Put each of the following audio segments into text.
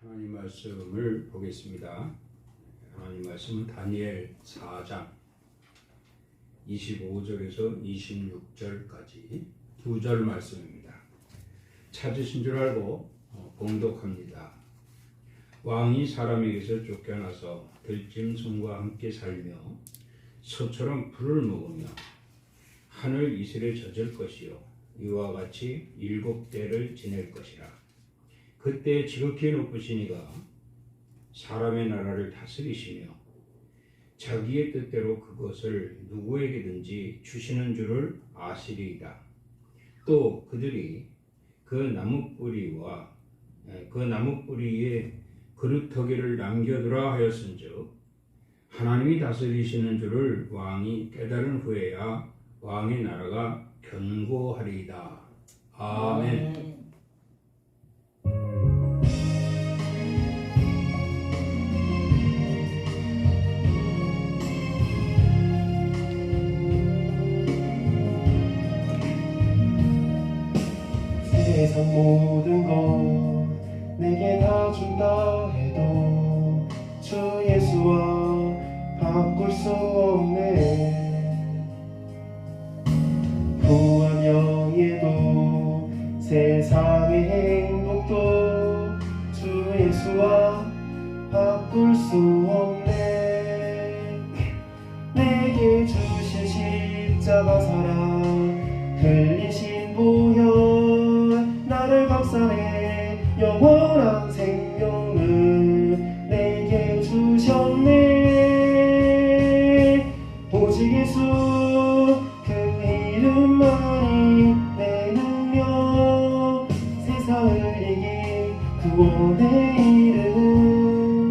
하나님 말씀을 보겠습니다. 하나님 말씀은 다니엘 4장 25절에서 26절까지 2절 말씀입니다. 찾으신 줄 알고 봉독합니다. 왕이 사람에게서 쫓겨나서 들짐승과 함께 살며 소처럼 불을 먹으며 하늘 이슬에 젖을 것이요 이와 같이 7대를 지낼 것이라. 그때 지극히 높으신 이가 사람의 나라를 다스리시며 자기의 뜻대로 그것을 누구에게든지 주시는 줄을 아시리이다. 또 그들이 그 나무뿌리에 그루터기를 남겨두라 하였은즉 하나님이 다스리시는 줄을 왕이 깨달은 후에야 왕의 나라가 견고하리이다. 아멘. 세상 모든 것 내게 다 준다 해도 주 예수와 바꿀 수 없네. 부와 명예도 세상의 행복도 주 예수와 바꿀 수 없네. 내게 주신 십자가 사랑 흘리신 보혈 나를 감싸네. 영원한 생명을 내게 주셨네. 오직 예수 그 이름만이 내 능력, 세상을 이긴 구원의 이름.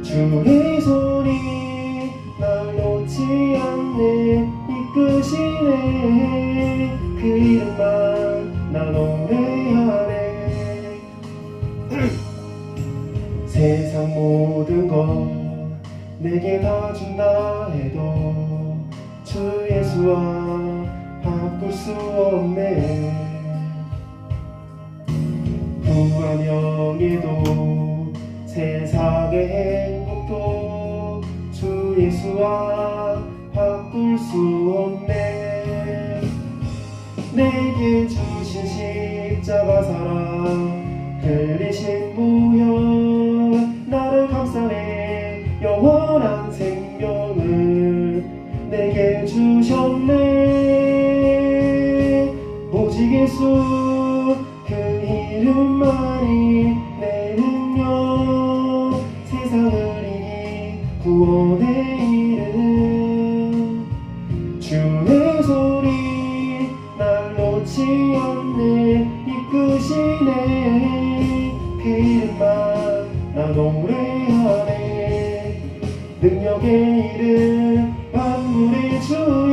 주의 손이 날 놓지 않네. 이끄시네. 그 이름만 나 노래하네. 세상 모든 것 내게 다 준다 해도 주 예수와 바꿀 수 없네. 부와 명예도 세상의 행복도 주 예수와 바꿀 수 없네. 내게 주신 십자가 사랑 흘리신 보혈 나를 감싸네. 영원한 생명을 내게 주셨네. 오직 예수 그 이름만이 내 능력, 세상을 이긴 구원의 이름. 주의 손이 날 놓지 않네. 이끄시네. 그 이름만 나 노래하네. 능력의 이름 만물의 주인.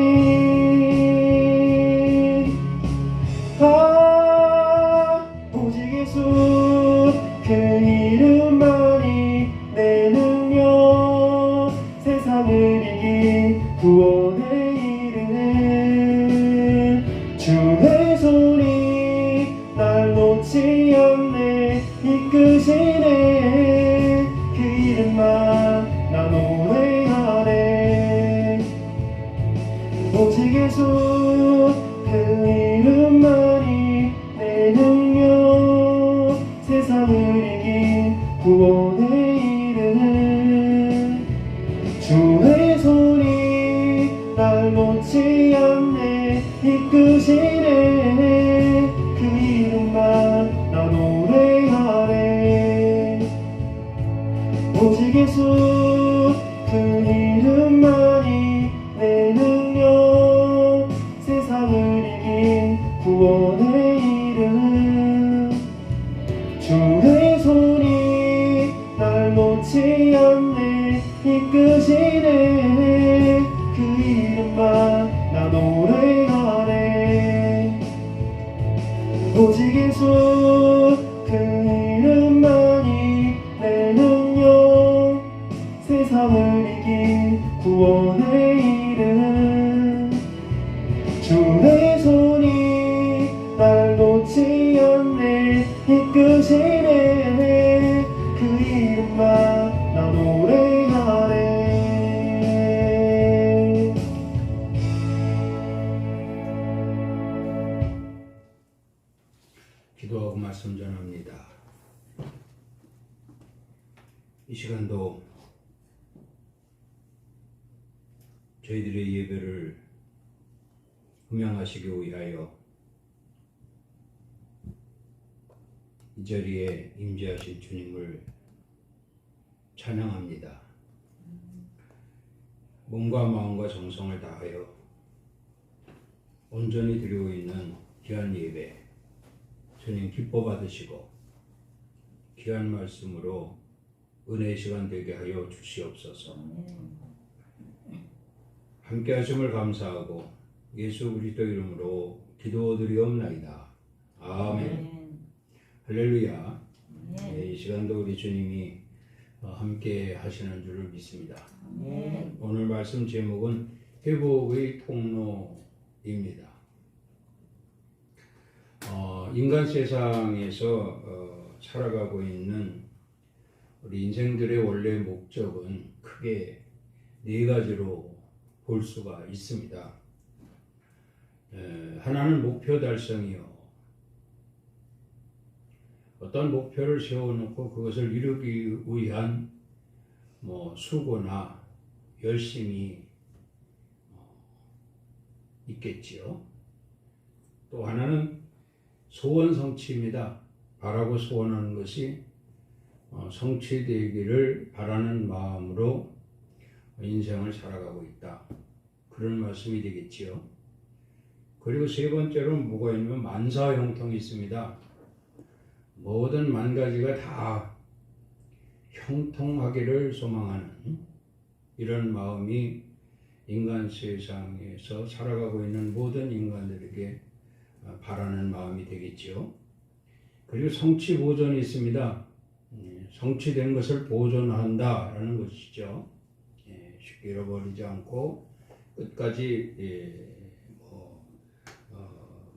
오직 예수 그 이름만이 내 능력, 세상을 이긴 구원의 이름. 주의 손이 날 놓지 않네. 이끄시네. 그 이름만 나 노래하네. 오직 예수 그 이름만이 내 능력, 세상을 이긴 구원의 이름. 주의 손이 날 놓지 않네. 이끄시네. 그 이름만 나 노래하네. 오직 예수 그 이름만이 내 능력, 세상을 이긴 구원의 이름. 주의 손이 날 놓지 않네. 이끄시네. 그 이름만 나 노래하네. 오직 예수 그 이름만이 내 능력, 세상을 이긴 구원의 이름. 주의 손이 날 놓지 않네. 이끄시네. 기도하고 말씀 전합니다. 이 시간도 저희들의 예배를 음양하시기 위하여 이 자리에 임재하신 주님을 찬양합니다. 몸과 마음과 정성을 다하여 온전히 드리고 있는 귀한 예배 주님 기뻐 받으시고 귀한 말씀으로 은혜의 시간 되게 하여 주시옵소서. 함께 하심을 감사하고 예수 그리스도 이름으로 기도드리옵나이다. 아멘. 할렐루야. 이 시간도 우리 주님이 함께 하시는 줄을 믿습니다. 오늘 말씀 제목은 회복의 통로입니다. 인간 세상에서 살아가고 있는 우리 인생들의 원래 목적은 크게 네 가지로 볼 수가 있습니다. 하나는 목표 달성이요. 어떤 목표를 세워놓고 그것을 이루기 위한 수고나 열심이 있겠지요. 또 하나는 소원 성취입니다. 바라고 소원하는 것이 성취되기를 바라는 마음으로 인생을 살아가고 있다. 그런 말씀이 되겠지요. 그리고 세 번째로는 뭐가 있냐면 만사형통이 있습니다. 모든 만 가지가 다 형통하기를 소망하는 이런 마음이 인간 세상에서 살아가고 있는 모든 인간들에게 바라는 마음이 되겠지요. 그리고 성취 보존이 있습니다. 성취된 것을 보존한다라는 것이죠. 쉽게 잃어버리지 않고 끝까지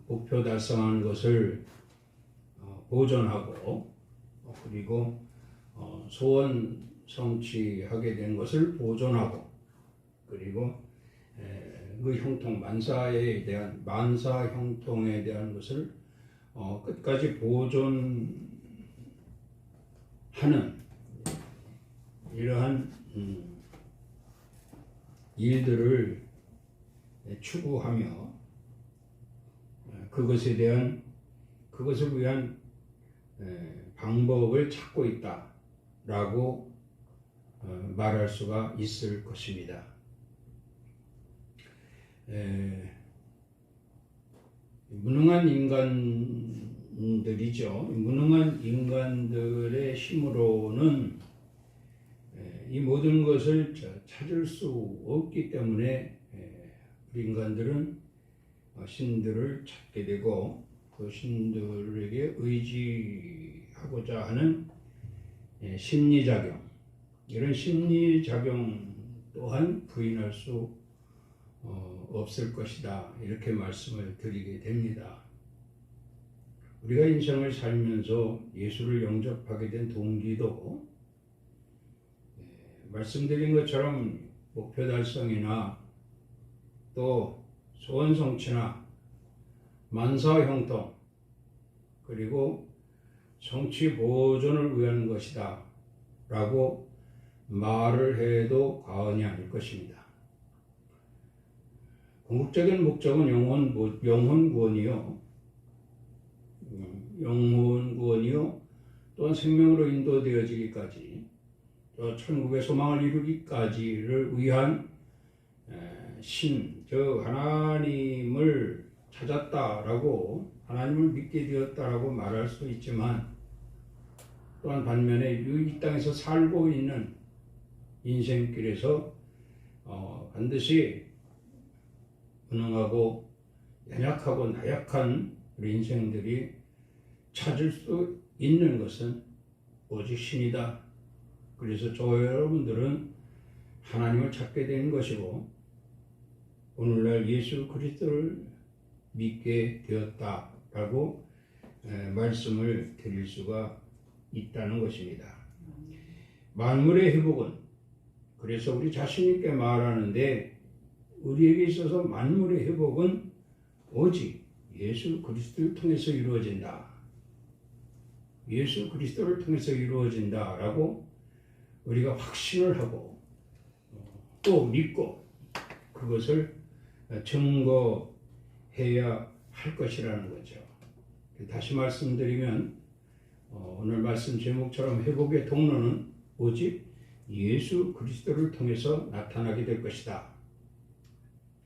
목표 달성하는 것을 보존하고 그리고 소원 성취하게 된 것을 보존하고 그리고 그 형통 만사 형통에 대한 것을 끝까지 보존하는 이러한 일들을 추구하며 그것을 위한 방법을 찾고 있다라고 말할 수가 있을 것입니다. 무능한 인간들이죠. 무능한 인간들의 힘으로는 이 모든 것을 찾을 수 없기 때문에 우리 인간들은 신들을 찾게 되고 그 신들에게 의지하고자 하는 심리작용, 이런 심리작용 또한 부인할 수 없을 것이다. 이렇게 말씀을 드리게 됩니다. 우리가 인생을 살면서 예수를 영접하게 된 동기도 말씀드린 것처럼 목표 달성이나 또 소원 성취나 만사 형통 그리고 성취 보존을 위한 것이다 라고 말을 해도 과언이 아닐 것입니다. 궁극적인 목적은 영혼 구원이요 또한 생명으로 인도되어지기까지 또 천국의 소망을 이루기까지를 위한 하나님을 찾았다라고 하나님을 믿게 되었다라고 말할 수 있지만 또한 반면에 이 땅에서 살고 있는 인생길에서 반드시 무능하고 연약하고 나약한 우리 인생들이 찾을 수 있는 것은 오직 신이다. 그래서 저와 여러분들은 하나님을 찾게 되는 것이고 오늘날 예수 그리스도를 믿게 되었다라고 말씀을 드릴 수가 있다는 것입니다. 만물의 회복은 그래서 우리 자신 있게 말하는데 우리에게 있어서 만물의 회복은 오직 예수 그리스도를 통해서 이루어진다. 예수 그리스도를 통해서 이루어진다라고 우리가 확신을 하고 또 믿고 그것을 증거해야 할 것이라는 거죠. 다시 말씀드리면 오늘 말씀 제목처럼 회복의 통로는 오직 예수 그리스도를 통해서 나타나게 될 것이다.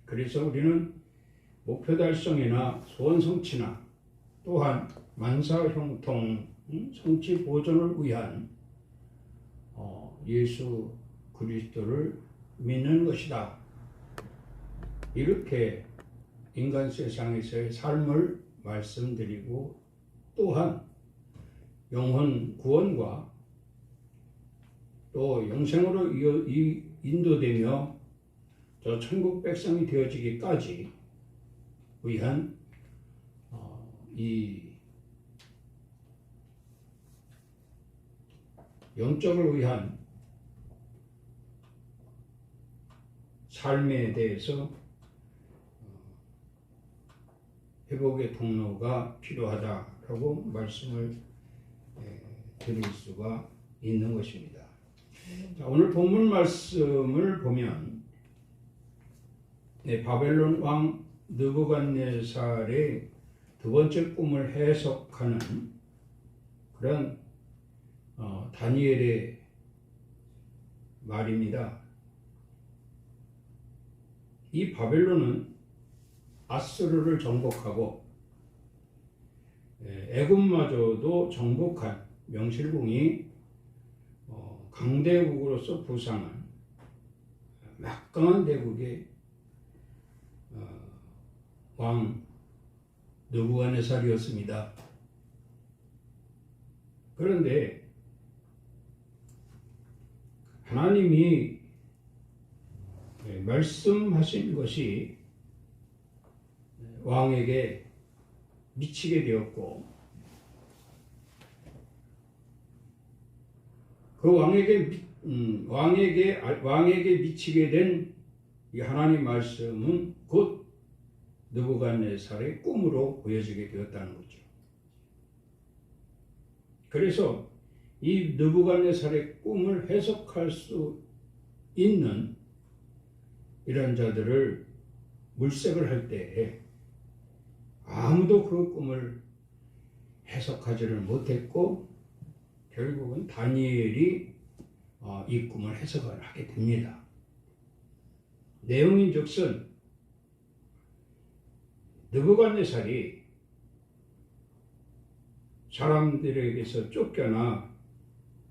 그래서 우리는 목표 달성이나 소원 성취나 또한 만사 형통, 성취 보존을 위한 예수 그리스도를 믿는 것이다. 이렇게 인간 세상에서의 삶을 말씀드리고 또한 영혼 구원과 또 영생으로 인도되며 저 천국 백성이 되어지기까지 위한 이 영적을 위한 삶에 대해서 회복의 통로가 필요하다라고 말씀을 드릴 수가 있는 것입니다. 자, 오늘 본문 말씀을 보면 바벨론 왕 느부갓네살의 두 번째 꿈을 해석하는 그런 다니엘의 말입니다. 이 바벨론은 아수르를 정복하고 애굽마저도 정복한 명실공히 강대국으로서 부상한 막강한 대국의 왕 느부갓네살이었습니다. 그런데 하나님이 말씀하신 것이 왕에게 미치게 되었고 그 왕에게 미치게 된 이 하나님 말씀은 곧 느부갓네살의 꿈으로 보여지게 되었다는 거죠. 그래서 이 느부갓네살의 꿈을 해석할 수 있는 이런 자들을 물색을 할 때에 아무도 그 꿈을 해석하지를 못했고 결국은 다니엘이 이 꿈을 해석을 하게 됩니다. 내용인즉슨 느부갓네살이 사람들에게서 쫓겨나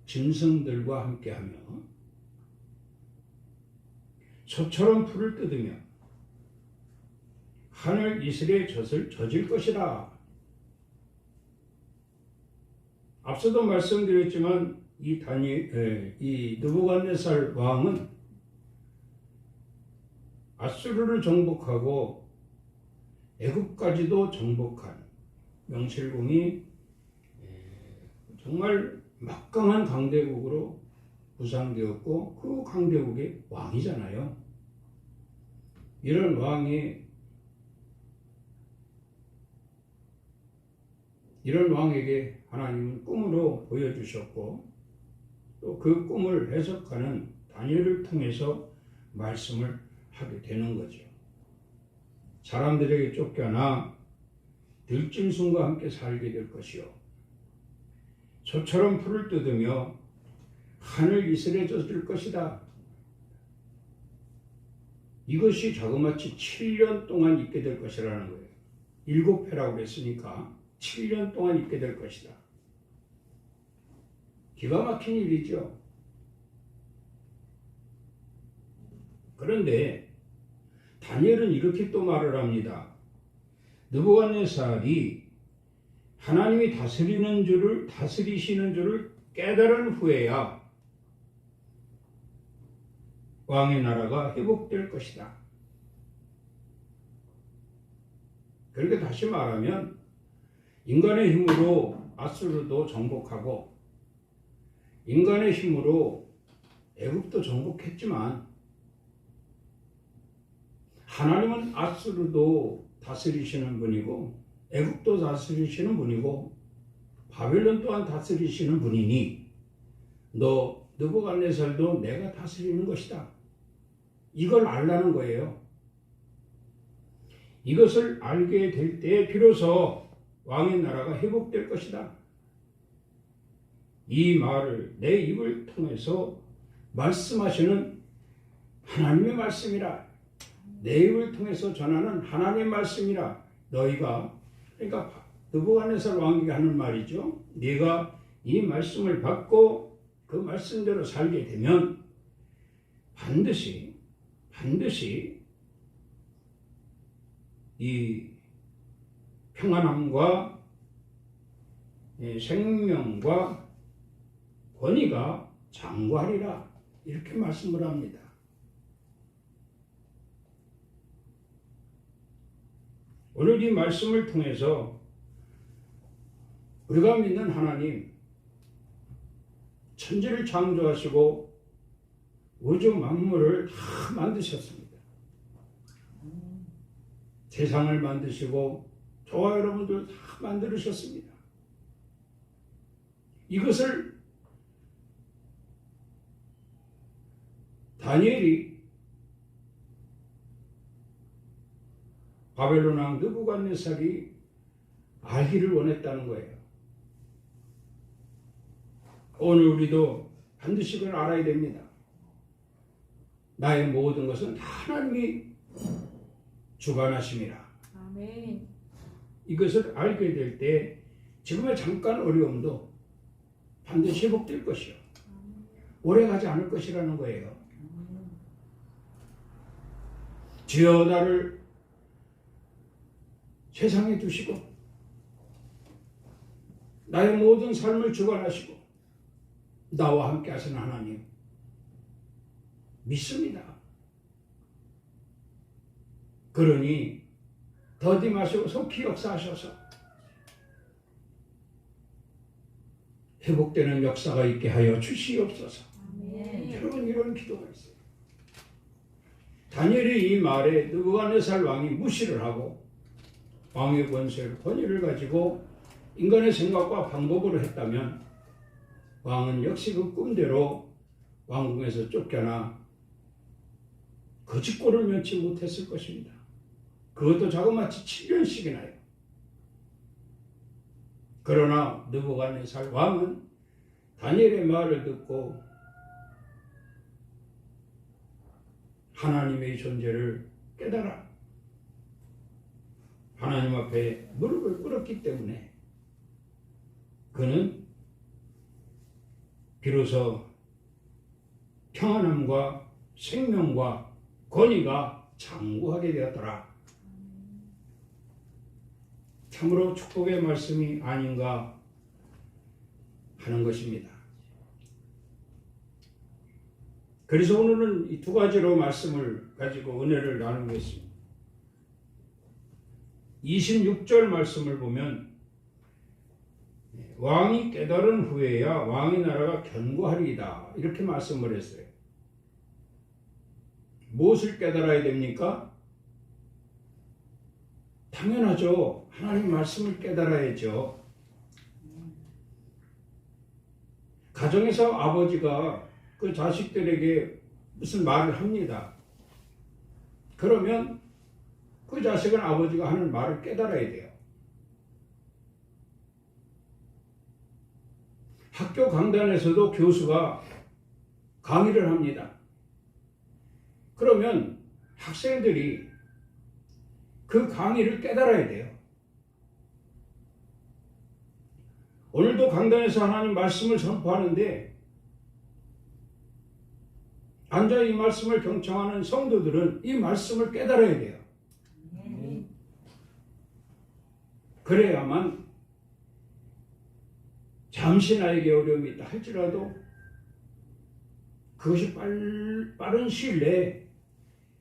짐승들과 함께하며 소처럼 풀을 뜯으며 하늘 이슬의 젖을 젖을 것이라. 앞서도 말씀드렸지만 이 느부갓네살 왕은 아수르를 정복하고 애굽까지도 정복한 명실공히 정말 막강한 강대국으로 부상되었고 그 강대국의 왕이잖아요. 이런 왕에게 하나님은 꿈으로 보여주셨고 또 그 꿈을 해석하는 다니엘을 통해서 말씀을 하게 되는 거죠. 사람들에게 쫓겨나 들짐승과 함께 살게 될 것이요 소처럼 풀을 뜯으며 하늘 이슬에 젖을 것이다. 이것이 자그마치 7년 동안 있게 될 것이라는 거예요. 7회라고 그랬으니까 7년 동안 있게 될 것이다. 기가 막힌 일이죠. 그런데 다니엘은 이렇게 또 말을 합니다. 느부갓네살이 하나님이 다스리시는 줄을 깨달은 후에야 왕의 나라가 회복될 것이다. 그러니까 다시 말하면 인간의 힘으로 아수르도 정복하고 인간의 힘으로 애굽도 정복했지만 하나님은 아수르도 다스리시는 분이고 애굽도 다스리시는 분이고 바벨론 또한 다스리시는 분이니 너 느부갓네살도 내가 다스리는 것이다. 이걸 알라는 거예요. 이것을 알게 될 때 비로소 왕의 나라가 회복될 것이다. 이 말을 내 입을 통해서 말씀하시는 하나님의 말씀이라. 내 입을 통해서 전하는 하나님의 말씀이라. 너희가, 그러니까 느부갓네살 왕에게 하는 말이죠. 네가 이 말씀을 받고 그 말씀대로 살게 되면 반드시 이 평안함과 생명과 권위가 장구하리라. 이렇게 말씀을 합니다. 오늘 이 말씀을 통해서 우리가 믿는 하나님, 천지를 창조하시고 우주 만물을 다 만드셨습니다. 세상을 만드시고 저와 여러분들 다 만들으셨습니다. 이것을 다니엘이 바벨론 왕 느부갓네살이 알기를 원했다는 거예요. 오늘 우리도 반드시 그걸 알아야 됩니다. 나의 모든 것은 하나님이 주관하심이라. 아멘. 이것을 알게 될 때 지금의 잠깐 어려움도 반드시 회복될 것이요. 오래 가지 않을 것이라는 거예요. 주여 나를 세상에 두시고 나의 모든 삶을 주관하시고 나와 함께 하시는 하나님 믿습니다. 그러니 더디 마시고 속히 역사하셔서 회복되는 역사가 있게 하여 주시옵소서. 아멘. 여러분 이런 기도가 있어요. 다니엘이 이 말에 느부갓네살 왕이 무시를 하고 왕의 권위를 가지고 인간의 생각과 방법으로 했다면 왕은 역시 그 꿈대로 왕궁에서 쫓겨나 거짓골을 면치 못했을 것입니다. 그것도 자그마치 7년씩이나요. 그러나 느부갓네살 왕은 다니엘의 말을 듣고 하나님의 존재를 깨달아 하나님 앞에 무릎을 꿇었기 때문에 그는 비로소 평안함과 생명과 권위가 장구하게 되었더라. 참으로 축복의 말씀이 아닌가 하는 것입니다. 그래서 오늘은 이 두 가지로 말씀을 가지고 은혜를 나누겠습니다. 26절 말씀을 보면 왕이 깨달은 후에야 왕의 나라가 견고하리이다 이렇게 말씀을 했어요. 무엇을 깨달아야 됩니까? 당연하죠. 하나님 말씀을 깨달아야죠. 가정에서 아버지가 그 자식들에게 무슨 말을 합니다. 그러면 그 자식은 아버지가 하는 말을 깨달아야 돼요. 학교 강단에서도 교수가 강의를 합니다. 그러면 학생들이 그 강의를 깨달아야 돼요. 오늘도 강단에서 하나님 말씀을 선포하는데 앉아 이 말씀을 경청하는 성도들은 이 말씀을 깨달아야 돼요. 그래야만 잠시 나에게 어려움이 있다 할지라도 그것이 빠른 시일 내에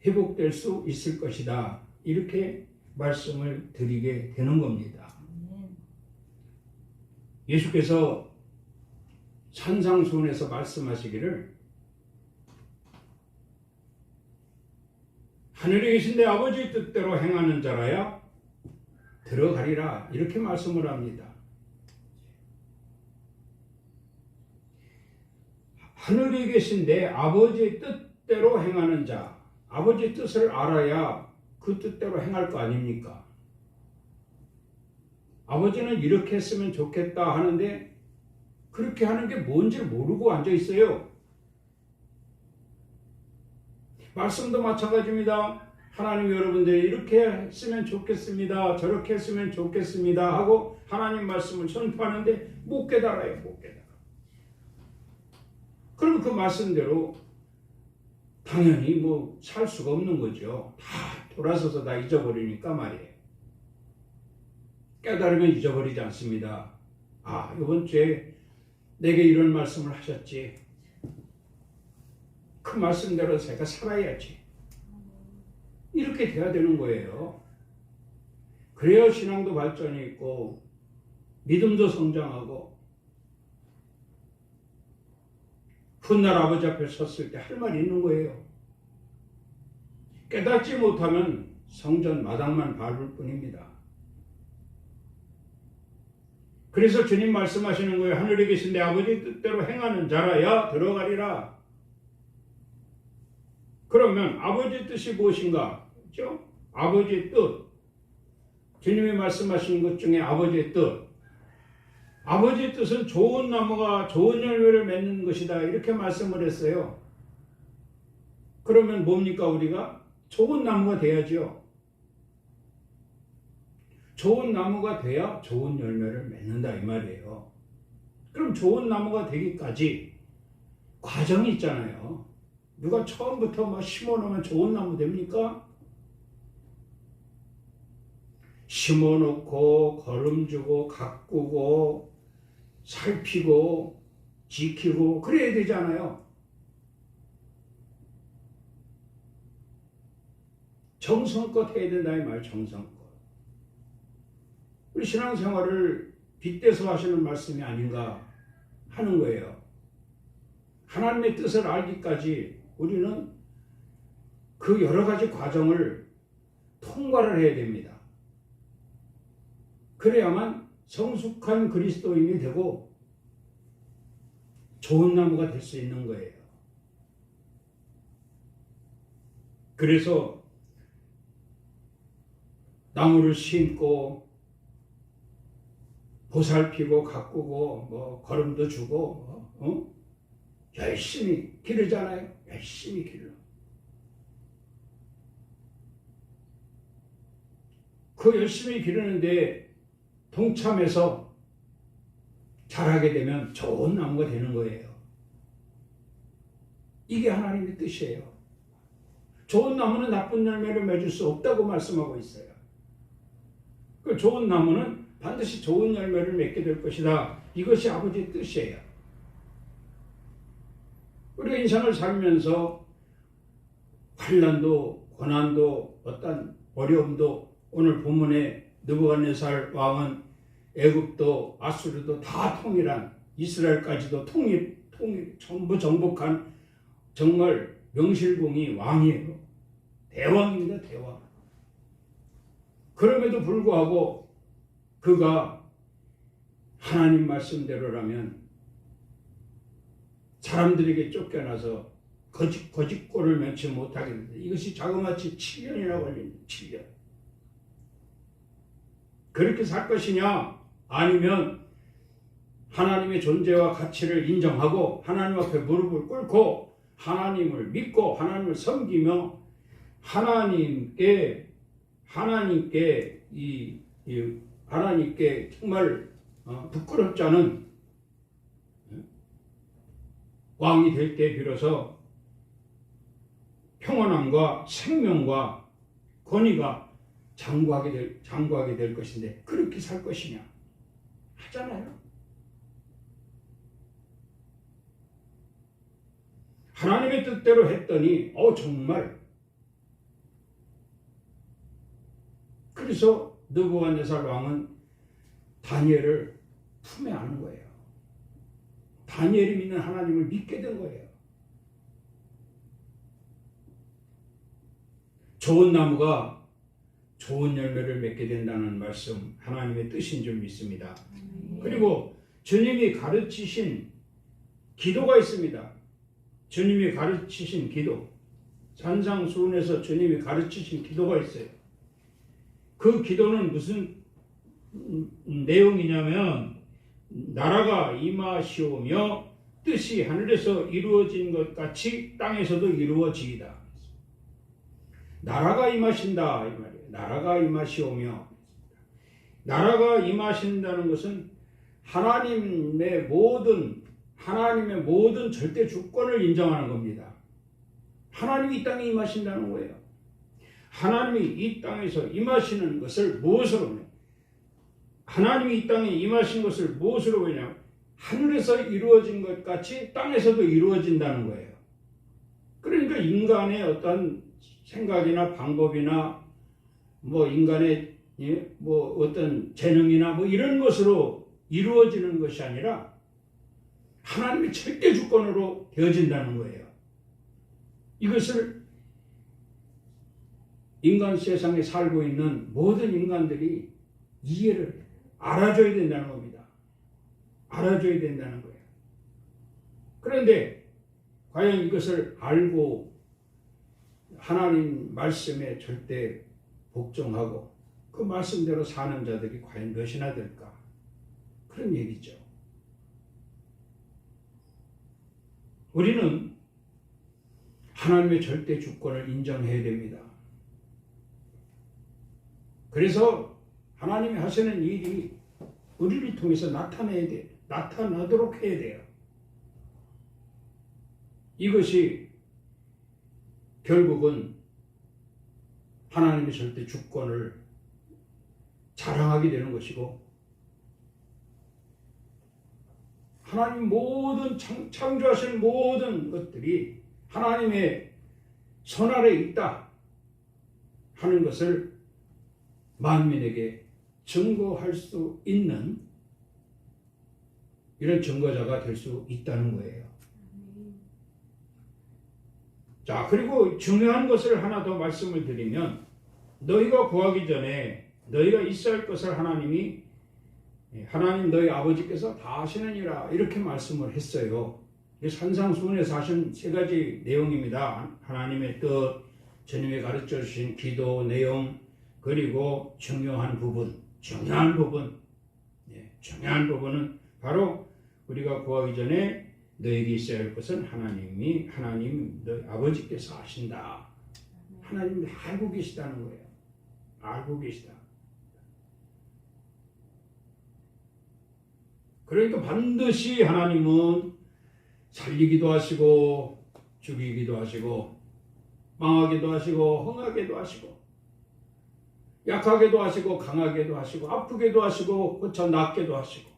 회복될 수 있을 것이다. 이렇게 말씀을 드리게 되는 겁니다. 예수께서 산상수훈에서 말씀하시기를 하늘에 계신 내 아버지의 뜻대로 행하는 자라야 들어가리라 이렇게 말씀을 합니다. 하늘에 계신 내 아버지의 뜻대로 행하는 자, 아버지의 뜻을 알아야 그 뜻대로 행할 거 아닙니까? 아버지는 이렇게 했으면 좋겠다 하는데 그렇게 하는 게 뭔지를 모르고 앉아 있어요. 말씀도 마찬가지입니다. 하나님 여러분들이 이렇게 했으면 좋겠습니다. 저렇게 했으면 좋겠습니다. 하고 하나님 말씀을 선포하는데 못 깨달아요. 못 깨달아. 그럼 그 말씀대로 당연히 뭐 살 수가 없는 거죠. 다 돌아서서 다 잊어버리니까 말이에요. 깨달으면 잊어버리지 않습니다. 아, 이번 주에 내게 이런 말씀을 하셨지. 그 말씀대로 제가 살아야지. 이렇게 돼야 되는 거예요. 그래야 신앙도 발전이 있고 믿음도 성장하고 훗날 아버지 앞에 섰을 때 할 말이 있는 거예요. 깨닫지 못하면 성전 마당만 밟을 뿐입니다. 그래서 주님 말씀하시는 거예요. 하늘에 계신 내 아버지 뜻대로 행하는 자라야 들어가리라. 그러면 아버지 뜻이 무엇인가? 그렇죠? 아버지의 뜻. 주님이 말씀하신 것 중에 아버지의 뜻. 아버지의 뜻은 좋은 나무가 좋은 열매를 맺는 것이다. 이렇게 말씀을 했어요. 그러면 뭡니까 우리가? 좋은 나무가 돼야죠. 좋은 나무가 돼야 좋은 열매를 맺는다 이 말이에요. 그럼 좋은 나무가 되기까지 과정이 있잖아요. 누가 처음부터 막 심어놓으면 좋은 나무 됩니까? 심어놓고 거름주고 가꾸고 살피고 지키고 그래야 되잖아요. 정성껏 해야 된다 이 말. 정성껏. 우리 신앙생활을 빗대서 하시는 말씀이 아닌가 하는 거예요. 하나님의 뜻을 알기까지 우리는 그 여러 가지 과정을 통과를 해야 됩니다. 그래야만 성숙한 그리스도인이 되고 좋은 나무가 될 수 있는 거예요. 그래서 나무를 심고 보살피고 가꾸고 뭐 거름도 주고 열심히 기르잖아요. 열심히 기르. 그 열심히 기르는데 동참해서 자라게 되면 좋은 나무가 되는 거예요. 이게 하나님의 뜻이에요. 좋은 나무는 나쁜 열매를 맺을 수 없다고 말씀하고 있어요. 그 좋은 나무는 반드시 좋은 열매를 맺게 될 것이다. 이것이 아버지의 뜻이에요. 우리가 인생을 살면서 환난도 고난도 어떤 어려움도 오늘 본문에 느부갓네살 왕은 애굽도 아수르도 다 통일한 이스라엘까지도 통일 전부 정복한 정말 명실공히 왕이에요. 대왕입니다. 대왕. 그럼에도 불구하고 그가 하나님 말씀대로라면 사람들에게 쫓겨나서 거짓골을 면치 못하게 됩니다. 이것이 자그마치 7년이나 걸립니다. 7년. 그렇게 살 것이냐? 아니면 하나님의 존재와 가치를 인정하고 하나님 앞에 무릎을 꿇고 하나님을 믿고 하나님을 섬기며 하나님께 정말 부끄럽지 않은 왕이 될 때 비로소 평안함과 생명과 권위가 장구하게 될 것인데 그렇게 살 것이냐 하잖아요. 하나님의 뜻대로 했더니 정말 그래서 느부갓네살 왕은 다니엘을 품에 안은 거예요. 다니엘이 믿는 하나님을 믿게 된 거예요. 좋은 나무가 좋은 열매를 맺게 된다는 말씀 하나님의 뜻인 줄 믿습니다. 그리고 주님이 가르치신 기도가 있습니다. 주님이 가르치신 기도, 산상수훈에서 주님이 가르치신 기도가 있어요. 그 기도는 무슨 내용이냐면 나라가 임하시오며 뜻이 하늘에서 이루어진 것 같이 땅에서도 이루어지이다. 나라가 임하신다 이 말이에요. 나라가 임하시오며, 나라가 임하신다는 것은 하나님의 모든 절대 주권을 인정하는 겁니다. 하나님이 이 땅에 임하신다는 거예요. 하나님이 이 땅에서 임하시는 것을 무엇으로 보냐? 하나님이 이 땅에 임하신 것을 무엇으로 보냐? 하늘에서 이루어진 것 같이 땅에서도 이루어진다는 거예요. 그러니까 인간의 어떤 생각이나 방법이나 인간의 어떤 재능이나 이런 것으로 이루어지는 것이 아니라 하나님의 절대 주권으로 되어진다는 거예요. 이것을 인간 세상에 살고 있는 모든 인간들이 이해를 알아줘야 된다는 겁니다. 알아줘야 된다는 거예요. 그런데 과연 이것을 알고 하나님 말씀에 절대 복종하고 그 말씀대로 사는 자들이 과연 몇이나 될까? 그런 얘기죠. 우리는 하나님의 절대 주권을 인정해야 됩니다. 그래서 하나님이 하시는 일이 우리를 통해서 나타나도록 해야 돼요. 이것이 결국은 하나님의 절대 주권을 자랑하게 되는 것이고, 하나님 모든 창조하신 모든 것들이 하나님의 손 아래 있다 하는 것을 만민에게 증거할 수 있는 이런 증거자가 될 수 있다는 거예요. 자, 그리고 중요한 것을 하나 더 말씀을 드리면, 너희가 구하기 전에 너희가 있어야 할 것을 하나님 너희 아버지께서 다 하시느니라 이렇게 말씀을 했어요. 산상수훈에서 하신 세 가지 내용입니다. 하나님의 뜻, 주님이 가르쳐 주신 기도 내용, 그리고 중요한 부분은 바로 우리가 구하기 전에 너에게 있어야 할 것은 하나님 너희 아버지께서 하신다. 하나님이 알고 계시다는 거예요. 알고 계시다. 그러니까 반드시 하나님은 살리기도 하시고 죽이기도 하시고 망하기도 하시고 흥하게도 하시고 약하게도 하시고 강하게도 하시고 아프게도 하시고 고쳐 낫게도 하시고,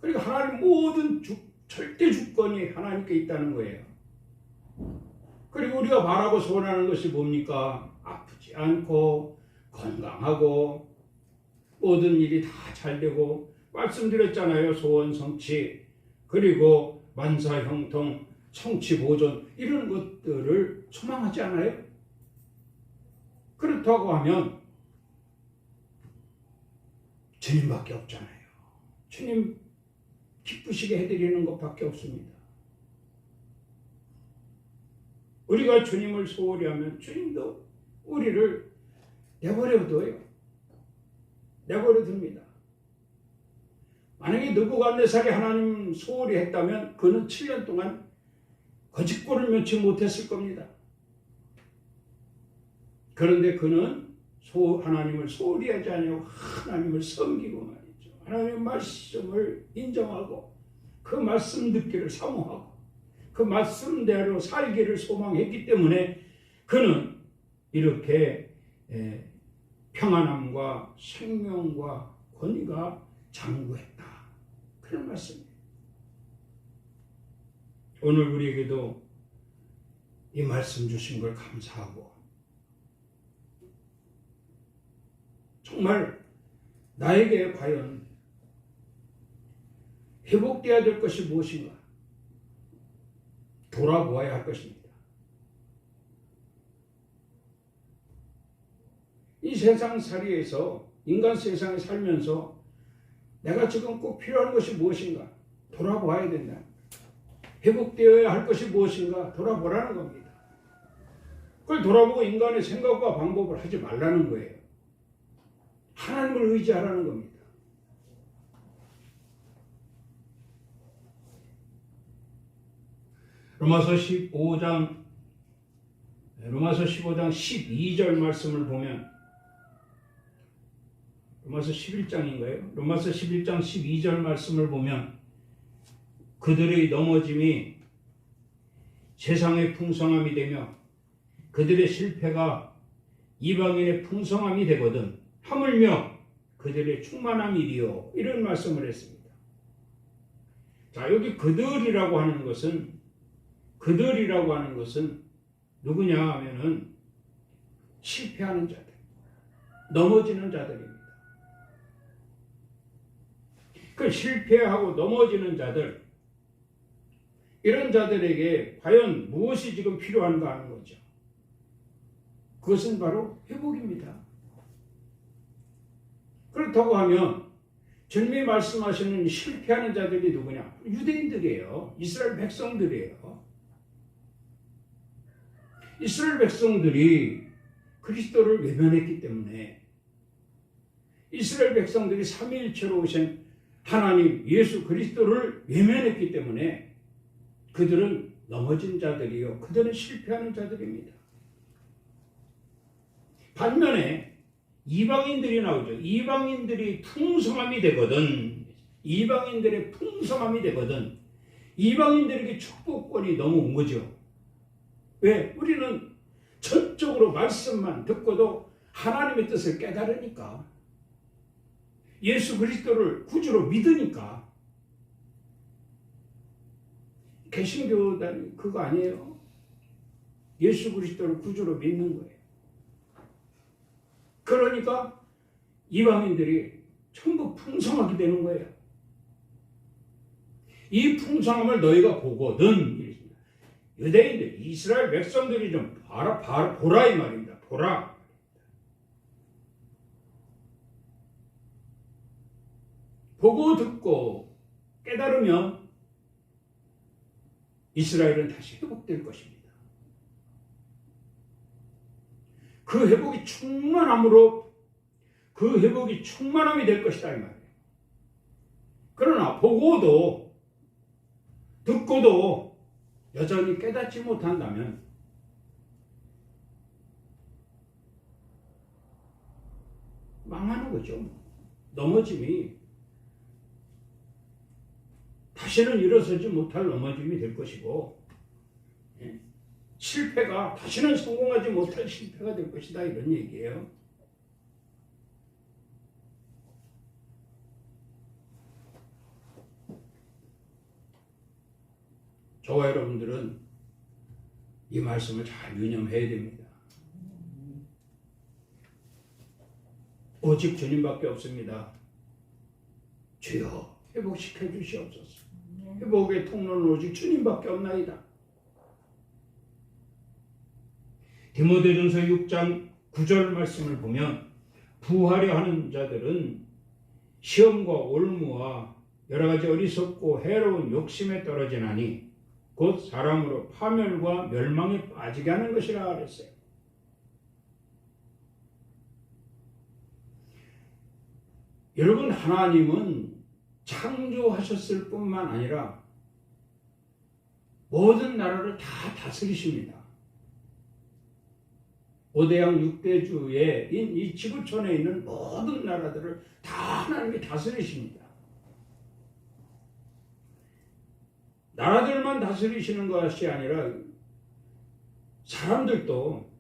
그러니까 하나님 모든 절대 주권이 하나님께 있다는 거예요. 그리고 우리가 바라고 소원하는 것이 뭡니까? 아프지 않고 건강하고 모든 일이 다 잘되고, 말씀드렸잖아요. 소원 성취, 그리고 만사형통, 성취보존, 이런 것들을 소망하지 않아요? 그렇다고 하면 주님밖에 없잖아요. 주님 기쁘시게 해드리는 것밖에 없습니다. 우리가 주님을 소홀히 하면 주님도 우리를 내버려둬요. 내버려둡니다. 만약에 느부갓네살이 하나님 소홀히 했다면 그는 7년 동안 거짓골을 면치 못했을 겁니다. 그런데 그는 하나님을 소홀히 하지 않고 하나님을 섬기고 말이죠. 하나님의 말씀을 인정하고 그 말씀 듣기를 사모하고 그 말씀대로 살기를 소망했기 때문에 그는 이렇게 평안함과 생명과 권위가 장구했다. 그런 말씀이에요. 오늘 우리에게도 이 말씀 주신 걸 감사하고, 정말 나에게 과연 회복되어야 될 것이 무엇인가 돌아보아야 할 것입니다. 이 세상살이에서, 인간 세상에 살면서 내가 지금 꼭 필요한 것이 무엇인가 돌아보아야 된다. 회복되어야 할 것이 무엇인가 돌아보라는 겁니다. 그걸 돌아보고 인간의 생각과 방법을 하지 말라는 거예요. 하나님을 의지하라는 겁니다. 로마서 15장 12절 말씀을 보면 로마서 11장인가요? 로마서 11장 12절 말씀을 보면 그들의 넘어짐이 세상의 풍성함이 되며 그들의 실패가 이방인의 풍성함이 되거든 하물며 그들의 충만함이리요. 이런 말씀을 했습니다. 자, 여기 그들이라고 하는 것은 누구냐 하면은 실패하는 자들, 넘어지는 자들입니다. 그 실패하고 넘어지는 자들, 이런 자들에게 과연 무엇이 지금 필요한가 하는 거죠. 그것은 바로 회복입니다. 그렇다고 하면 주님이 말씀하시는 실패하는 자들이 누구냐? 유대인들이에요. 이스라엘 백성들이에요. 이스라엘 백성들이 그리스도를 외면했기 때문에 이스라엘 백성들이 삼위일체로 오신 하나님 예수 그리스도를 외면했기 때문에 그들은 넘어진 자들이요. 그들은 실패하는 자들입니다. 반면에 이방인들이 나오죠. 이방인들의 풍성함이 되거든. 이방인들에게 축복권이 너무 온 거죠. 왜? 우리는 전적으로 말씀만 듣고도 하나님의 뜻을 깨달으니까, 예수 그리스도를 구주로 믿으니까. 개신교단 그거 아니에요. 예수 그리스도를 구주로 믿는 거예요. 그러니까 이방인들이 전부 풍성하게 되는 거예요. 이 풍성함을 너희가 보거든. 유대인들, 이스라엘 백성들이 좀 보라 이 말입니다. 보라. 보고 듣고 깨달으면 이스라엘은 다시 회복될 것입니다. 그 회복이 충만함이 될 것이다 이 말이에요. 그러나 보고도 듣고도 여전히 깨닫지 못한다면 망하는 거죠. 넘어짐이 다시는 일어서지 못할 넘어짐이 될 것이고, 실패가 다시는 성공하지 못할 실패가 될 것이다 이런 얘기예요. 저와 여러분들은 이 말씀을 잘 유념해야 됩니다. 오직 주님밖에 없습니다. 주여 회복시켜 주시옵소서. 회복의 통로는 오직 주님밖에 없나이다. 디모데전서 6장 9절 말씀을 보면 부하려 하는 자들은 시험과 올무와 여러 가지 어리석고 해로운 욕심에 떨어지나니 곧 사람으로 파멸과 멸망에 빠지게 하는 것이라 그랬어요. 여러분, 하나님은 창조하셨을 뿐만 아니라 모든 나라를 다 다스리십니다. 5대양 6대주의 이 지구촌에 있는 모든 나라들을 다 하나님이 다스리십니다. 나라들만 다스리시는 것이 아니라 사람들도,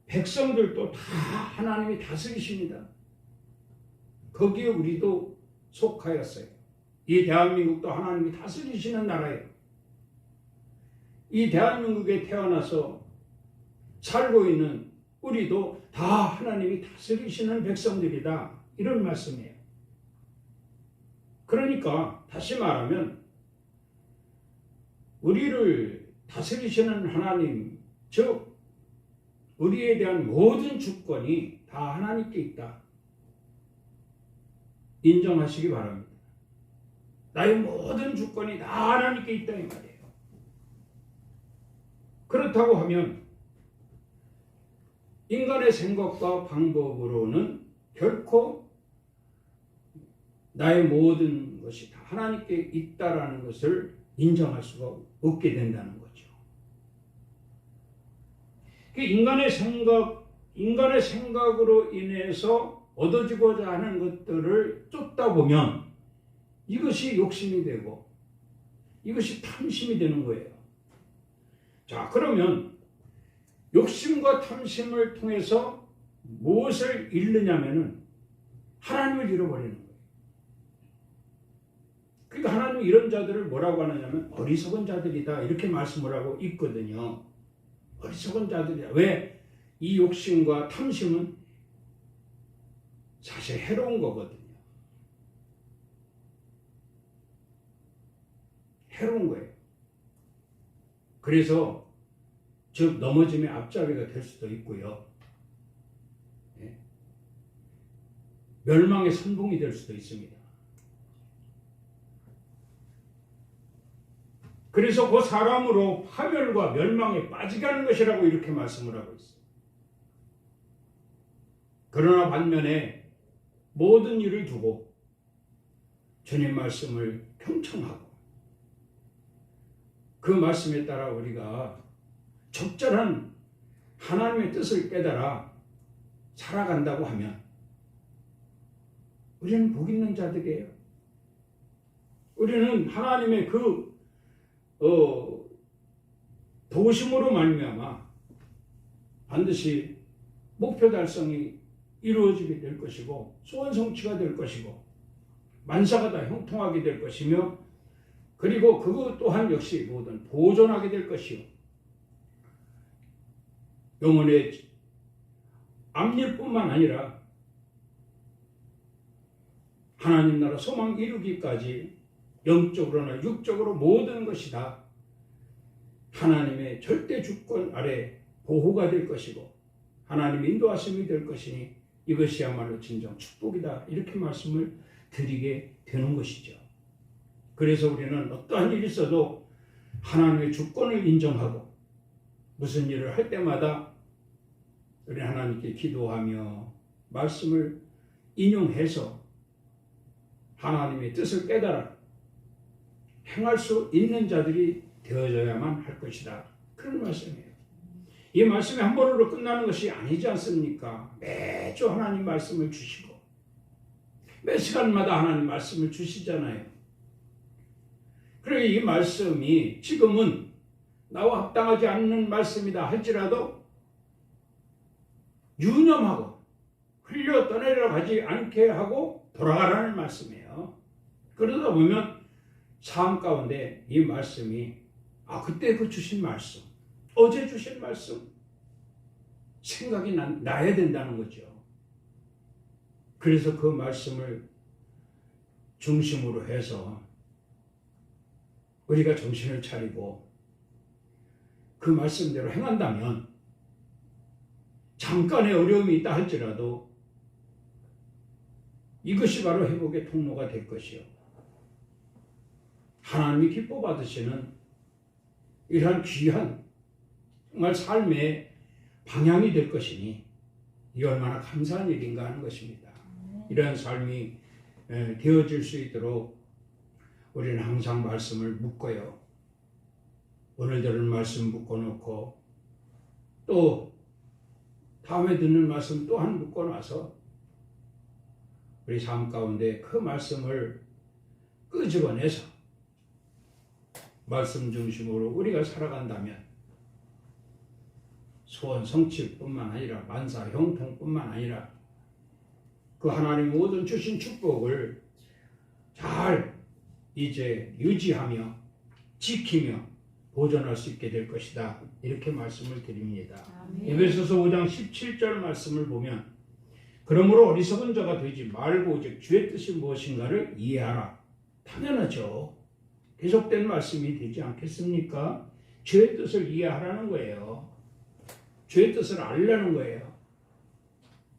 백성들도 다 하나님이 다스리십니다. 거기에 우리도 속하였어요. 이 대한민국도 하나님이 다스리시는 나라예요. 이 대한민국에 태어나서 살고 있는 우리도 다 하나님이 다스리시는 백성들이다. 이런 말씀이에요. 그러니까 다시 말하면 우리를 다스리시는 하나님, 즉 우리에 대한 모든 주권이 다 하나님께 있다. 인정하시기 바랍니다. 나의 모든 주권이 다 하나님께 있다 이 말이에요. 그렇다고 하면 인간의 생각과 방법으로는 결코 나의 모든 것이 다 하나님께 있다라는 것을 인정할 수가 없게 된다는 거죠. 인간의 생각으로 인해서 얻어지고자 하는 것들을 쫓다 보면 이것이 욕심이 되고 이것이 탐심이 되는 거예요. 자, 그러면 욕심과 탐심을 통해서 무엇을 잃느냐면은 하나님을 잃어버리는 거예요. 그러니까 하나님은 이런 자들을 뭐라고 하느냐면 어리석은 자들이다 이렇게 말씀을 하고 있거든요. 어리석은 자들이다. 왜? 이 욕심과 탐심은 사실 해로운 거거든요. 해로운 거예요. 그래서 즉 넘어짐의 앞잡이가 될 수도 있고요. 예? 멸망의 선봉이 될 수도 있습니다. 그래서 그 사람으로 파멸과 멸망에 빠지가는 것이라고 이렇게 말씀을 하고 있어요. 그러나 반면에 모든 일을 두고 주님 말씀을 경청하고 그 말씀에 따라 우리가 적절한 하나님의 뜻을 깨달아 살아간다고 하면 우리는 복 있는 자들이에요. 우리는 하나님의 그 도심으로 말미암아 반드시 목표 달성이 이루어지게 될 것이고 소원 성취가 될 것이고 만사가 다 형통하게 될 것이며 그리고 그것 또한 역시 모든 보존하게 될 것이요 영혼의 앞일뿐만 아니라 하나님 나라 소망 이루기까지 영적으로나 육적으로 모든 것이 다 하나님의 절대 주권 아래 보호가 될 것이고 하나님의 인도하심이 될 것이니 이것이야말로 진정 축복이다 이렇게 말씀을 드리게 되는 것이죠. 그래서 우리는 어떠한 일이 있어도 하나님의 주권을 인정하고 무슨 일을 할 때마다 우리 하나님께 기도하며 말씀을 인용해서 하나님의 뜻을 깨달아 행할 수 있는 자들이 되어져야만 할 것이다. 그런 말씀이에요. 이 말씀이 한 번으로 끝나는 것이 아니지 않습니까? 매주 하나님 말씀을 주시고 매 시간마다 하나님 말씀을 주시잖아요. 그러니 이 말씀이 지금은 나와 합당하지 않는 말씀이다 할지라도 유념하고 흘려 떠내려 가지 않게 하고 돌아가라는 말씀이에요. 그러다 보면 삶 가운데 이 말씀이 그때 그 주신 말씀 어제 주신 말씀 생각이 나야 된다는 거죠. 그래서 그 말씀을 중심으로 해서 우리가 정신을 차리고 그 말씀대로 행한다면 잠깐의 어려움이 있다 할지라도 이것이 바로 회복의 통로가 될 것이요 하나님이 기뻐 받으시는 이러한 귀한 정말 삶의 방향이 될 것이니 이게 얼마나 감사한 일인가 하는 것입니다. 이러한 삶이 되어질 수 있도록 우리는 항상 말씀을 묻고요. 오늘 들은 말씀 묶어놓고 또 다음에 듣는 말씀 또한 묶어놔서 우리 삶 가운데 그 말씀을 끄집어내서 말씀 중심으로 우리가 살아간다면 소원 성취뿐만 아니라 만사 형통뿐만 아니라 그 하나님 모든 주신 축복을 잘 이제 유지하며 지키며 보존할 수 있게 될 것이다. 이렇게 말씀을 드립니다. 에베소서 5장 17절 말씀을 보면 그러므로 어리석은 자가 되지 말고 오직 주의 뜻이 무엇인가를 이해하라. 당연하죠. 계속된 말씀이 되지 않겠습니까? 주의 뜻을 이해하라는 거예요. 주의 뜻을 알려는 거예요.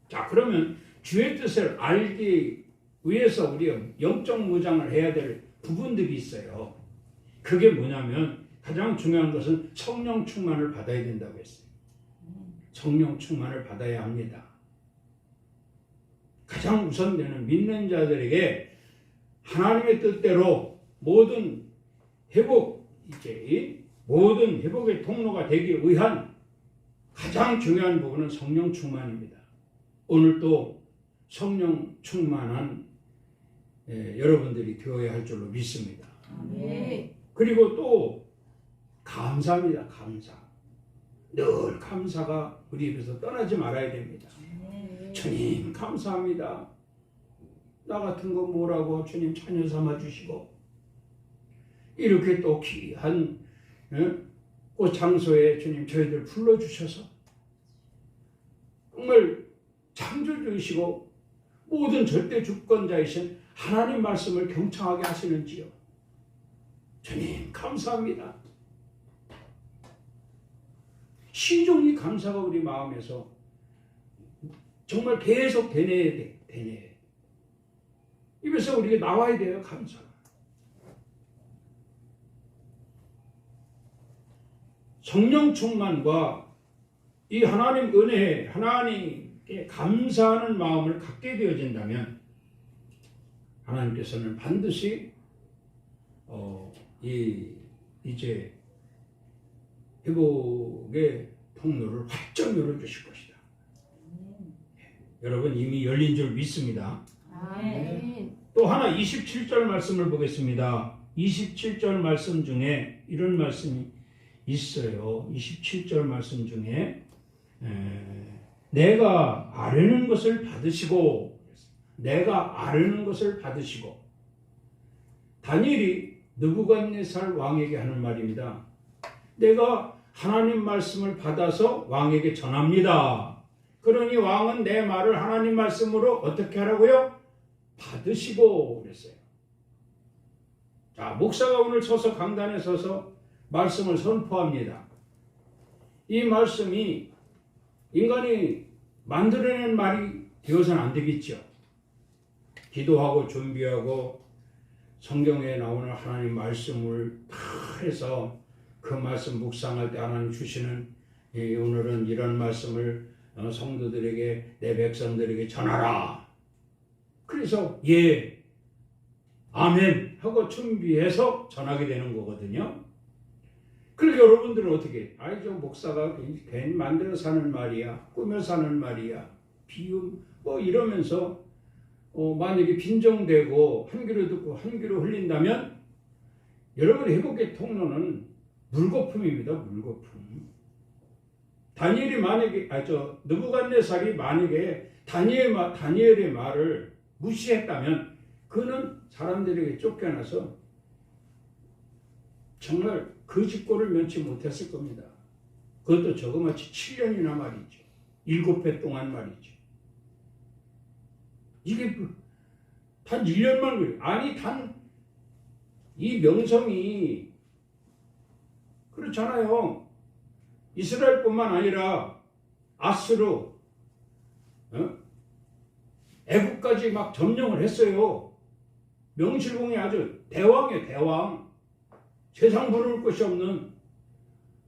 자, 그러면 주의 뜻을 알기 위해서 우리가 영적 무장을 해야 될 부분들이 있어요. 그게 뭐냐면 가장 중요한 것은 성령 충만을 받아야 된다고 했어요. 성령 충만을 받아야 합니다. 가장 우선되는 믿는 자들에게 하나님의 뜻대로 모든 회복, 모든 회복의 통로가 되기 위한 가장 중요한 부분은 성령 충만입니다. 오늘 또 성령 충만한 여러분들이 되어야 할 줄로 믿습니다. 그리고 또 감사합니다. 감사. 늘 감사가 우리 입에서 떠나지 말아야 됩니다. 주님 감사합니다. 나 같은 거 뭐라고 주님 자녀 삼아 주시고 이렇게 또 귀한 그 장소에 주님 저희들 불러주셔서 정말 창조주이시고 모든 절대 주권자이신 하나님 말씀을 경청하게 하시는지요. 주님 감사합니다. 시종이 감사가 우리 마음에서 정말 계속 되뇌야 돼. 입에서 우리가 나와야 돼요. 감사. 성령 충만과 이 하나님 은혜, 하나님께 감사하는 마음을 갖게 되어진다면 하나님께서는 반드시 이제 회복의 통로를 활짝 열어주실 것이다. 여러분 이미 열린 줄 믿습니다. 또 하나 27절 말씀을 보겠습니다. 27절 말씀 중에 이런 말씀이 있어요. 27절 말씀 중에 내가 아뢰는 것을 받으시고 다니엘이 느부갓네살 왕에게 하는 말입니다. 내가 하나님 말씀을 받아서 왕에게 전합니다. 그러니 왕은 내 말을 하나님 말씀으로 어떻게 하라고요? 받으시고 그랬어요. 자, 목사가 오늘 서서 강단에 서서 말씀을 선포합니다. 이 말씀이 인간이 만들어낸 말이 되어서는 안 되겠죠. 기도하고 준비하고 성경에 나오는 하나님 말씀을 다 해서 그 말씀 묵상할 때 하나님 주시는 오늘은 이런 말씀을 성도들에게 내 백성들에게 전하라. 그래서 예, 아멘 하고 준비해서 전하게 되는 거거든요. 그리고 여러분들은 어떻게? 저 목사가 괜히 만들어서 하는 말이야, 꾸며서 하는 말이야, 비움 뭐 이러면서 만약에 빈정되고 한 귀로 듣고 한 귀로 흘린다면 여러분의 회복의 통로는 물거품입니다. 물거품. 다니엘이 만약에 느부갓네살이 만약에 다니엘의 말을 무시했다면 그는 사람들에게 쫓겨나서 정말 그 직고를 면치 못했을 겁니다. 그것도 저거마치 7년이나 말이죠. 7배 동안 말이죠. 이게 단 1년만 그래. 아니 단 이 명성이 그렇잖아요. 이스라엘뿐만 아니라 아수르, 애국까지 막 점령을 했어요. 명실공히 아주 대왕이에요. 대왕. 세상 부를 것이 없는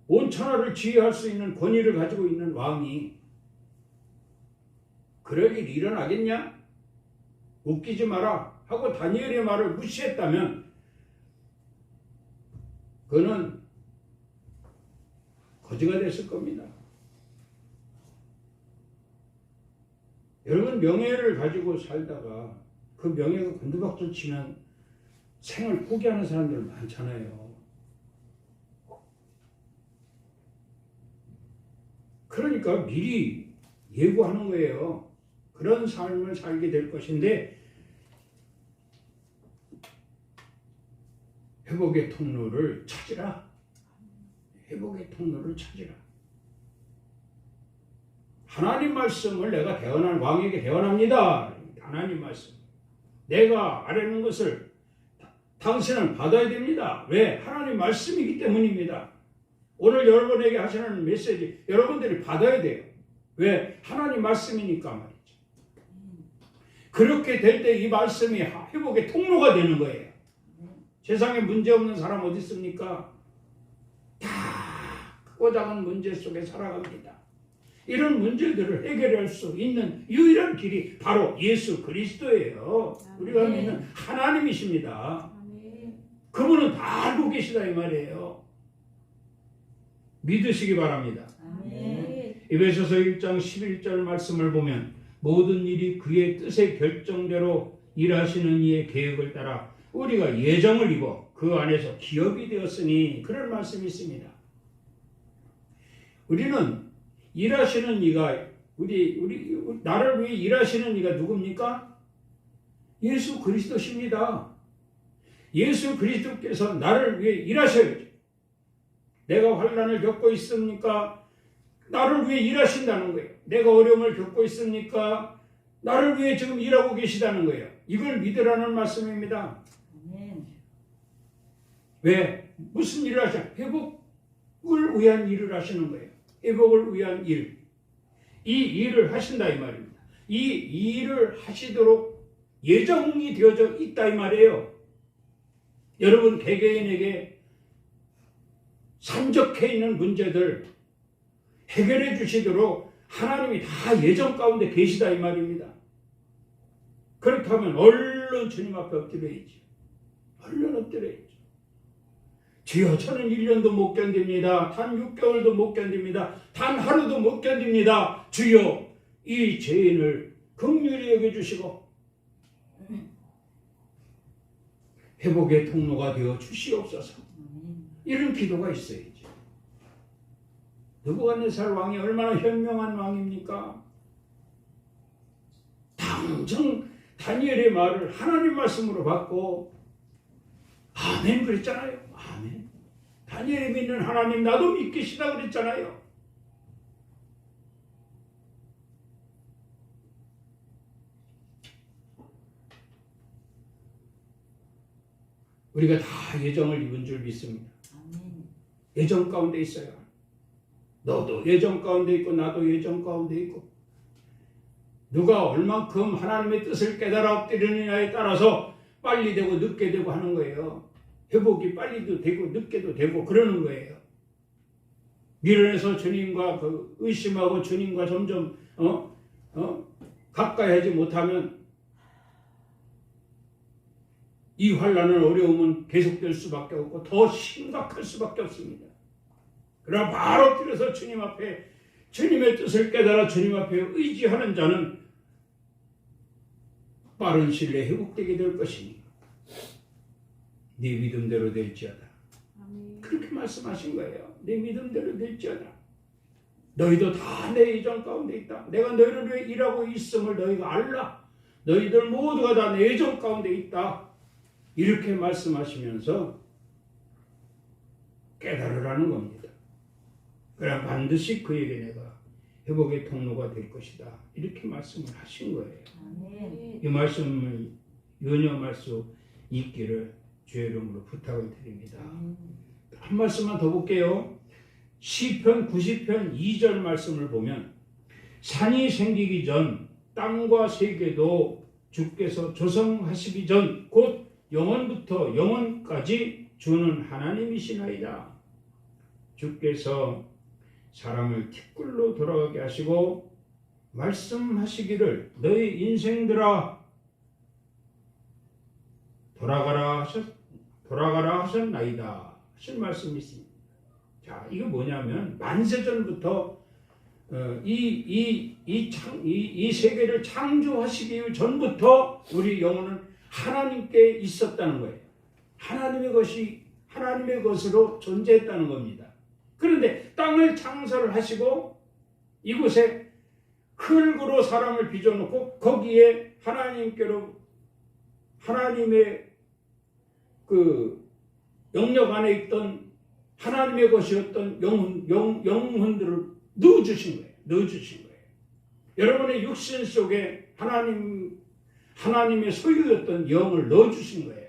온 천하를 지휘할 수 있는 권위를 가지고 있는 왕이 그럴 일이 일어나겠냐? 웃기지 마라 하고 다니엘의 말을 무시했다면 그는 거지가 됐을 겁니다. 여러분 명예를 가지고 살다가 그 명예가 곤두박질 치면 생을 포기하는 사람들 많잖아요. 그러니까 미리 예고하는 거예요. 그런 삶을 살게 될 것인데 회복의 통로를 찾으라. 회복의 통로를 찾으라. 하나님 말씀을 내가 대언한 왕에게 대언합니다. 하나님 말씀. 내가 아뢰는 것을 당신은 받아야 됩니다. 왜? 하나님 말씀이기 때문입니다. 오늘 여러분에게 하시는 메시지 여러분들이 받아야 돼요. 왜? 하나님 말씀이니까 말이죠. 그렇게 될 때 이 말씀이 회복의 통로가 되는 거예요. 세상에 문제 없는 사람 어디 있습니까? 다 크고 작은 문제 속에 살아갑니다. 이런 문제들을 해결할 수 있는 유일한 길이 바로 예수 그리스도예요. 우리가 믿는 하나님이십니다. 그분은 다 알고 계시다 이 말이에요. 믿으시기 바랍니다. 에베소서 1장 11절 말씀을 보면 모든 일이 그의 뜻의 결정대로 일하시는 이의 계획을 따라 우리가 예정을 입어 그 안에서 기업이 되었으니 그런 말씀이 있습니다. 우리는 일하시는 이가 우리 나를 위해 일하시는 이가 누굽니까? 예수 그리스도십니다. 예수 그리스도께서 나를 위해 일하셔야죠. 내가 환난을 겪고 있습니까? 나를 위해 일하신다는 거예요. 내가 어려움을 겪고 있습니까? 나를 위해 지금 일하고 계시다는 거예요. 이걸 믿으라는 말씀입니다. 왜? 무슨 일을 하셔? 회복을 위한 일을 하시는 거예요. 회복을 위한 일. 이 일을 하신다 이 말입니다. 이 일을 하시도록 예정이 되어져 있다 이 말이에요. 여러분 개개인에게 산적해 있는 문제들 해결해 주시도록 하나님이 다 예정 가운데 계시다 이 말입니다. 그렇다면 얼른 주님 앞에 엎드려야지. 얼른 엎드려야지. 주여 저는 1년도 못 견딥니다. 단 6개월도 못 견딥니다. 단 하루도 못 견딥니다. 주여 이 죄인을 긍휼히 여겨주시고 회복의 통로가 되어 주시옵소서. 이런 기도가 있어야지. 느부갓네살 왕이 얼마나 현명한 왕입니까? 당장 다니엘의 말을 하나님 말씀으로 받고 아멘 그랬잖아요. 아멘. 다니엘이 믿는 하나님 나도 믿기시다 그랬잖아요. 우리가 다 예정을 입은 줄 믿습니다. 예정 가운데 있어요. 너도 예정 가운데 있고 나도 예정 가운데 있고 누가 얼만큼 하나님의 뜻을 깨달아 엎드리느냐에 따라서 빨리 되고 늦게 되고 하는 거예요. 회복이 빨리도 되고 늦게도 되고 그러는 거예요. 미련해서 주님과 의심하고 주님과 점점 가까이 하지 못하면 이 환난은 어려움은 계속될 수밖에 없고 더 심각할 수밖에 없습니다. 그러나 바로 엎드려서 주님 앞에 주님의 뜻을 깨달아 주님 앞에 의지하는 자는 빠른 시일 내에 회복되게 될 것이니 네 믿음대로 될지어다. 그렇게 말씀하신 거예요. 네 믿음대로 될지어다. 너희도 다 내 예정 가운데 있다. 내가 너희를 위해 일하고 있음을 너희가 알라. 너희들 모두가 다 내 예정 가운데 있다. 이렇게 말씀하시면서 깨달으라는 겁니다. 그럼 반드시 그에게 내가 회복의 통로가 될 것이다. 이렇게 말씀을 하신 거예요. 이 말씀을 연연할 수 있기를 주의 이름으로 부탁을 드립니다. 한 말씀만 더 볼게요. 시편 90편 2절 말씀을 보면 산이 생기기 전 땅과 세계도 주께서 조성하시기 전 곧 영원부터 영원까지 주는 하나님이시나이다. 주께서 사람을 티끌로 돌아가게 하시고 말씀하시기를 너희 인생들아 돌아가라 하셨나이다 하신 말씀이 있습니다. 자, 이거 뭐냐면 만세전부터 이 세계를 창조하시기 전부터 우리 영혼은 하나님께 있었다는 거예요. 하나님의 것으로 존재했다는 겁니다. 그런데 땅을 창설을 하시고 이곳에 흙으로 사람을 빚어놓고 거기에 하나님의 그 영역 안에 있던 하나님의 것이었던 영혼들을 넣어주신 거예요. 여러분의 육신 속에 하나님의 소유였던 영을 넣어주신 거예요.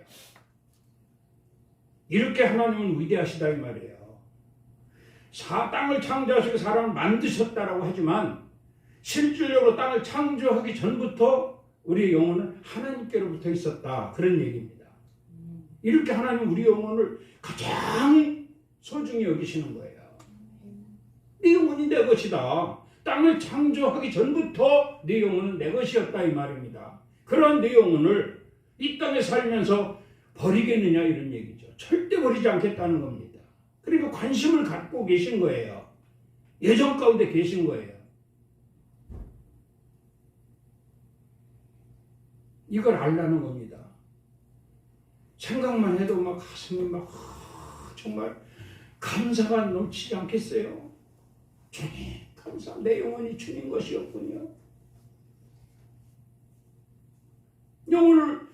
이렇게 하나님은 위대하시다 이 말이에요. 땅을 창조하시고 사람을 만드셨다라고 하지만 실질적으로 땅을 창조하기 전부터 우리의 영혼은 하나님께로부터 있었다. 그런 얘기입니다. 이렇게 하나님 우리 영혼을 가장 소중히 여기시는 거예요. 네 영혼이 내 것이다. 땅을 창조하기 전부터 네 영혼은 내 것이었다 이 말입니다. 그런 네 영혼을 이 땅에 살면서 버리겠느냐 이런 얘기죠. 절대 버리지 않겠다는 겁니다. 그리고 관심을 갖고 계신 거예요. 예정 가운데 계신 거예요. 이걸 알라는 겁니다. 생각만 해도 막 가슴이 막 정말 감사가 넘치지 않겠어요? 주님 감사, 내 영혼이 주님 것이었군요.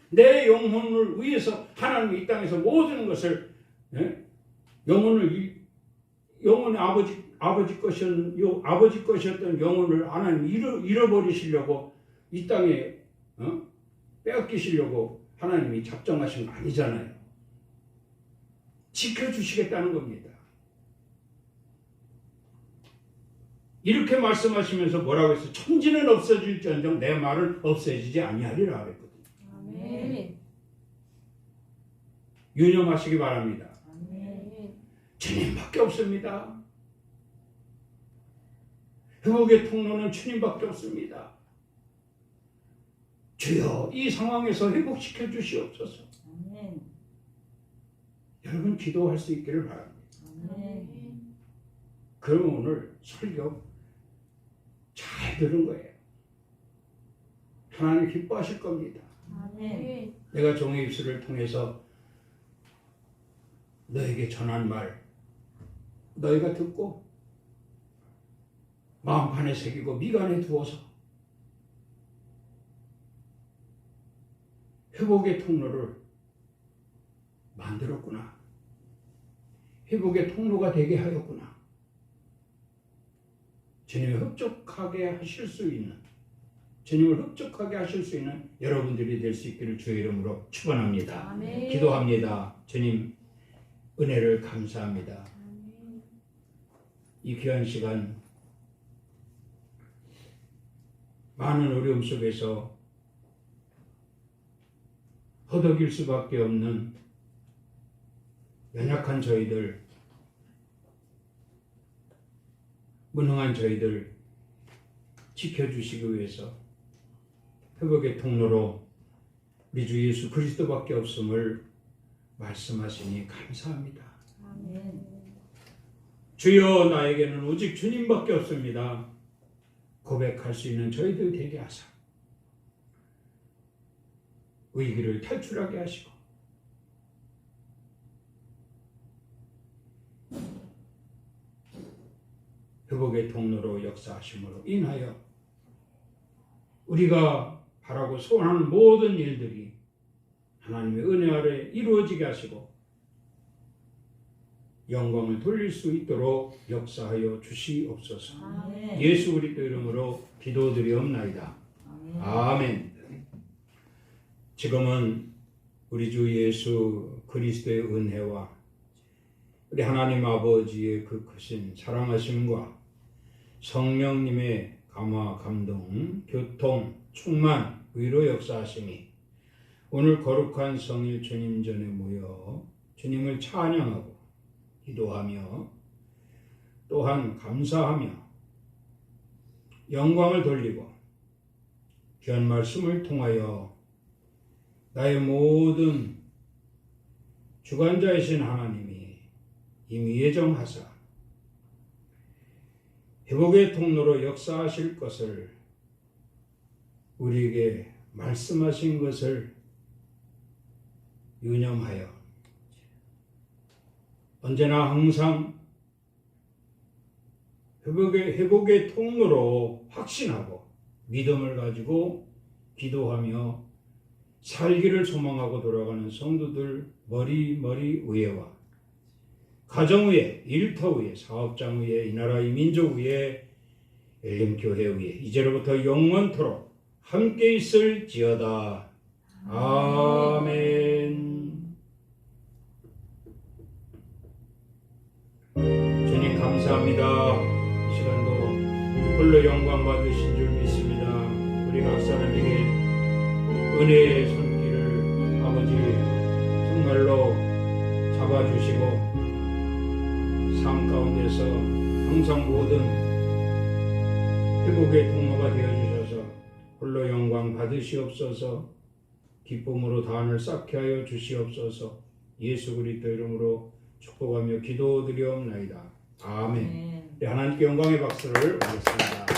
내 영혼을 위해서 하나님이 이 땅에서 모든 것을 영혼의 아버지 것이었던 영혼을 하나님 잃어버리시려고 이 땅에 빼앗기시려고 하나님이 작정하신 거 아니잖아요. 지켜주시겠다는 겁니다. 이렇게 말씀하시면서 뭐라고 했어요? 천지는 없어질지언정 내 말은 없어지지 아니하리라 그랬거든요. 아멘. 유념하시기 바랍니다. 아멘. 주님밖에 없습니다. 회복의 통로는 주님밖에 없습니다. 주여 이 상황에서 회복시켜 주시옵소서. 아멘. 여러분 기도할 수 있기를 바랍니다. 아멘. 그럼 오늘 설교 잘 들은 거예요. 하나님 기뻐하실 겁니다. 아멘. 내가 종의 입술을 통해서 너에게 전한 말 너희가 듣고 마음판에 새기고 미간에 두어서 회복의 통로를 만들었구나. 회복의 통로가 되게 하였구나. 주님을 흡족하게 하실 수 있는, 주님을 흡족하게 하실 수 있는 여러분들이 될 수 있기를 주의 이름으로 축원합니다. 아멘. 기도합니다. 주님 은혜를 감사합니다. 아멘. 이 귀한 시간 많은 어려움 속에서 허덕일 수밖에 없는 연약한 저희들, 무능한 저희들 지켜주시기 위해서 회복의 통로로 우리 주 예수 그리스도밖에 없음을 말씀하시니 감사합니다. 아멘. 주여 나에게는 오직 주님밖에 없습니다. 고백할 수 있는 저희들 되게 하사 위기를 탈출하게 하시고 회복의 통로로 역사하심으로 인하여 우리가 바라고 소원하는 모든 일들이 하나님의 은혜 아래 이루어지게 하시고 영광을 돌릴 수 있도록 역사하여 주시옵소서. 아멘. 예수 그리스도 이름으로 기도드리옵나이다. 아멘. 아멘. 지금은 우리 주 예수 그리스도의 은혜와 우리 하나님 아버지의 그 크신 사랑하심과 성령님의 감화, 감동, 교통, 충만, 위로 역사하심이 오늘 거룩한 성일 주님 전에 모여 주님을 찬양하고 기도하며 또한 감사하며 영광을 돌리고 귀한 말씀을 통하여 나의 모든 주관자이신 하나님이 이미 예정하사 회복의 통로로 역사하실 것을 우리에게 말씀하신 것을 유념하여 언제나 항상 회복의 통로로 확신하고 믿음을 가지고 기도하며 살기를 소망하고 돌아가는 성도들 머리 위에와 가정 위에, 일터 위에, 사업장 위에, 이 나라 이 민족 위에, 엘림교회 위에 이제로부터 영원토록 함께 있을지어다. 아멘. 주님 감사합니다. 이 시간도 홀로 영광 받으신 줄 믿습니다. 우리 각 사람에게 은혜의 손길을 아버지 정말로 잡아주시고 삶 가운데서 항상 모든 회복의 통로가 되어주셔서 홀로 영광 받으시옵소서. 기쁨으로 단을 쌓게 하여 주시옵소서. 예수 그리스도 이름으로 축복하며 기도드리옵나이다. 아멘. 아멘. 네, 하나님께 영광의 박수를 올렸습니다.